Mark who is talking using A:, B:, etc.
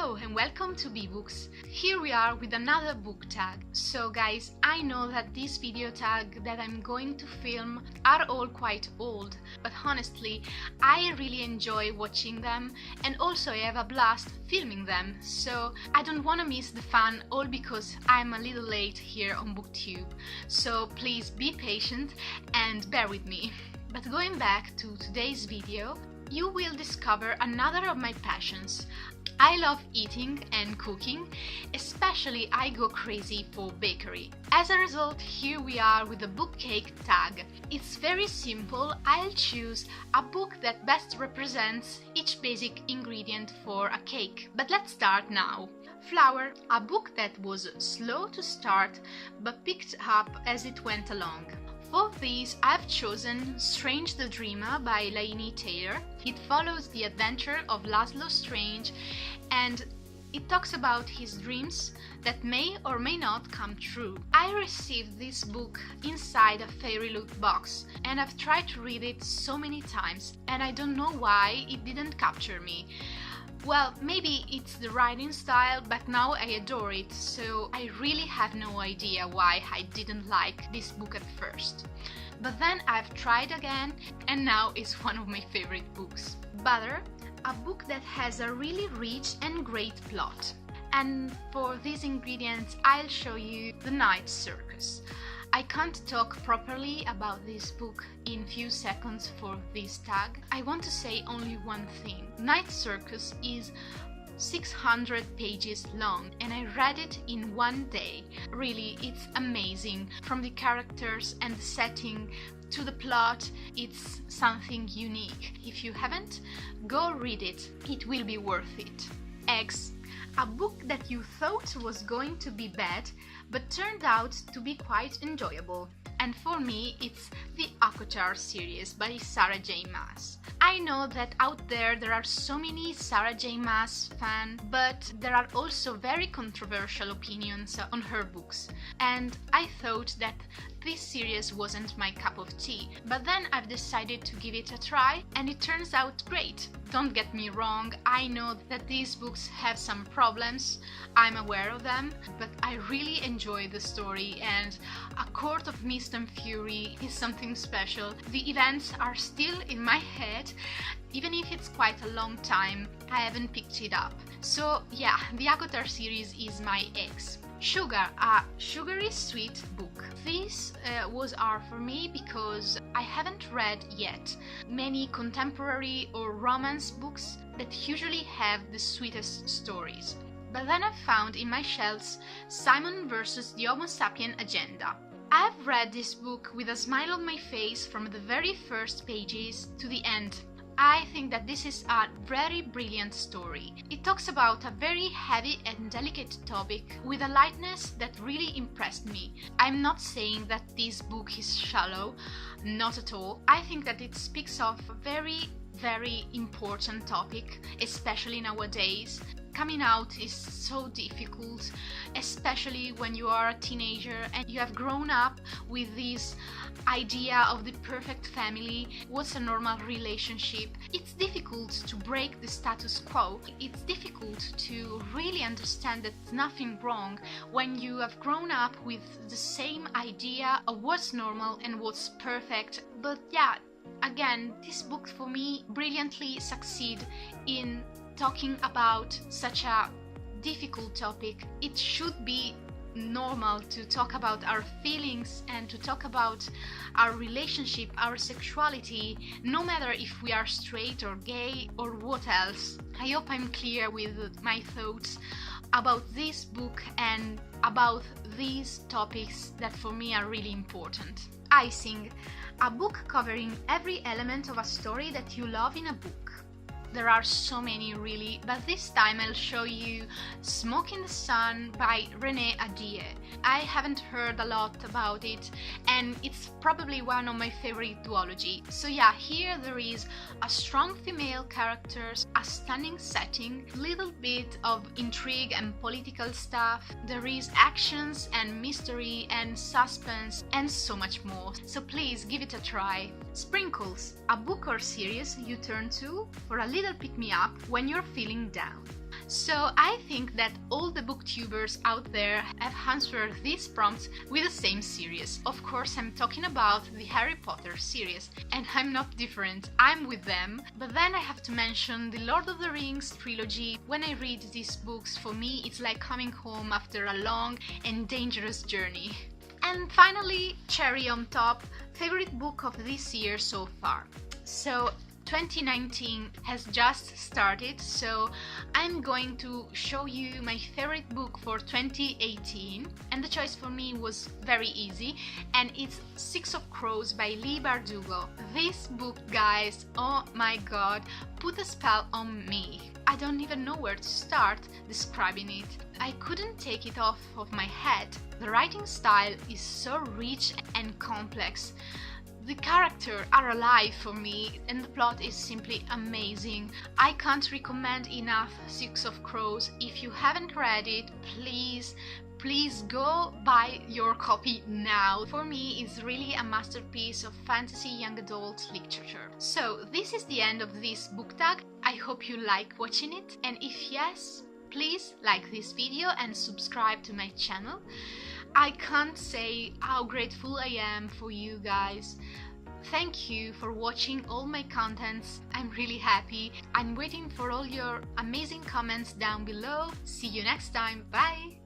A: Hello and welcome to BeeBooks. Here we are with another book tag. So guys, I know that this video tag that I'm going to film are all quite old, but honestly, I really enjoy watching them and also I have a blast filming them, so I don't want to miss the fun all because I'm a little late here on BookTube. So please be patient and bear with me. But going back to today's video, you will discover another of my passions. I love eating and cooking, especially I go crazy for bakery. As a result, here we are with the book cake tag. It's very simple. I'll choose a book that best represents each basic ingredient for a cake. But let's start now. Flour, a book that was slow to start but picked up as it went along. For these, I've chosen Strange the Dreamer by Laini Taylor. It follows the adventure of Laszlo Strange and it talks about his dreams that may or may not come true. I received this book inside a fairy loot box and I've tried to read it so many times and I don't know why it didn't capture me. Well, maybe it's the writing style, but now I adore it, so I really have no idea why I didn't like this book at first. But then I've tried again, and now it's one of my favorite books. Butter, a book that has a really rich and great plot. And for these ingredients, I'll show you The Night Circus. I can't talk properly about this book in few seconds for this tag. I want to say only one thing. Night Circus is 600 pages long and I read it in one day. Really, it's amazing. From the characters and the setting to the plot, it's something unique. If you haven't, go read it. It will be worth it. Eggs. A book that you thought was going to be bad, but turned out to be quite enjoyable. And for me, it's the ACOTAR series by Sarah J. Maas. I know that out there are so many Sarah J. Maas fans, but there are also very controversial opinions on her books. And I thought that this series wasn't my cup of tea, but then I've decided to give it a try and it turns out great. Don't get me wrong, I know that these books have some problems, I'm aware of them, but I really enjoy the story and A Court of Mist and Fury is something special. The events are still in my head, even if it's quite a long time, I haven't picked it up. So yeah, the ACOTAR series is my ex. Sugar, a sugary sweet book. This was hard for me because I haven't read yet many contemporary or romance books that usually have the sweetest stories. But then I found in my shelves Simon vs. the Homo sapien Agenda. I've read this book with a smile on my face from the very first pages to the end. I think that this is a very brilliant story. It talks about a very heavy and delicate topic with a lightness that really impressed me. I'm not saying that this book is shallow, not at all. I think that it speaks of a very important topic, especially nowadays. Coming out is so difficult, especially when you are a teenager and you have grown up with this idea of the perfect family, what's a normal relationship. It's difficult to break the status quo. It's difficult to really understand that there's nothing wrong when you have grown up with the same idea of what's normal and what's perfect. But yeah, again, this book for me brilliantly succeeds in talking about such a difficult topic. It should be normal to talk about our feelings and to talk about our relationship, our sexuality, no matter if we are straight or gay or what else. I hope I'm clear with my thoughts about this book and about these topics that for me are really important. Icing, a book covering every element of a story that you love in a book. There are so many really, but this time I'll show you Smoke in the Sun by Renée Ahdieh. I haven't heard a lot about it and it's probably one of my favorite duology. So yeah, here there is a strong female characters, a stunning setting, little bit of intrigue and political stuff, there is actions and mystery and suspense and so much more. So please give it a try. Sprinkles, a book or series you turn to for a little pick-me-up when you're feeling down. So I think that all the booktubers out there have answered these prompts with the same series. Of course, I'm talking about the Harry Potter series, and I'm not different, I'm with them. But then I have to mention the Lord of the Rings trilogy. When I read these books, for me it's like coming home after a long and dangerous journey. And finally, cherry on top, favorite book of this year so far. So 2019 has just started, so I'm going to show you my favorite book for 2018, and the choice for me was very easy, and it's Six of Crows by Leigh Bardugo. This book, guys, oh my god, put a spell on me. I don't even know where to start describing it. I couldn't take it off of my head. The writing style is so rich and complex. The characters are alive for me, and the plot is simply amazing. I can't recommend enough Six of Crows. If you haven't read it, please go buy your copy now. For me, it's really a masterpiece of fantasy young adult literature. So this is the end of this book tag. I hope you like watching it, and if yes, please like this video and subscribe to my channel. I can't say how grateful I am for you guys. Thank you for watching all my contents. I'm really happy. I'm waiting for all your amazing comments down below. See you next time. Bye!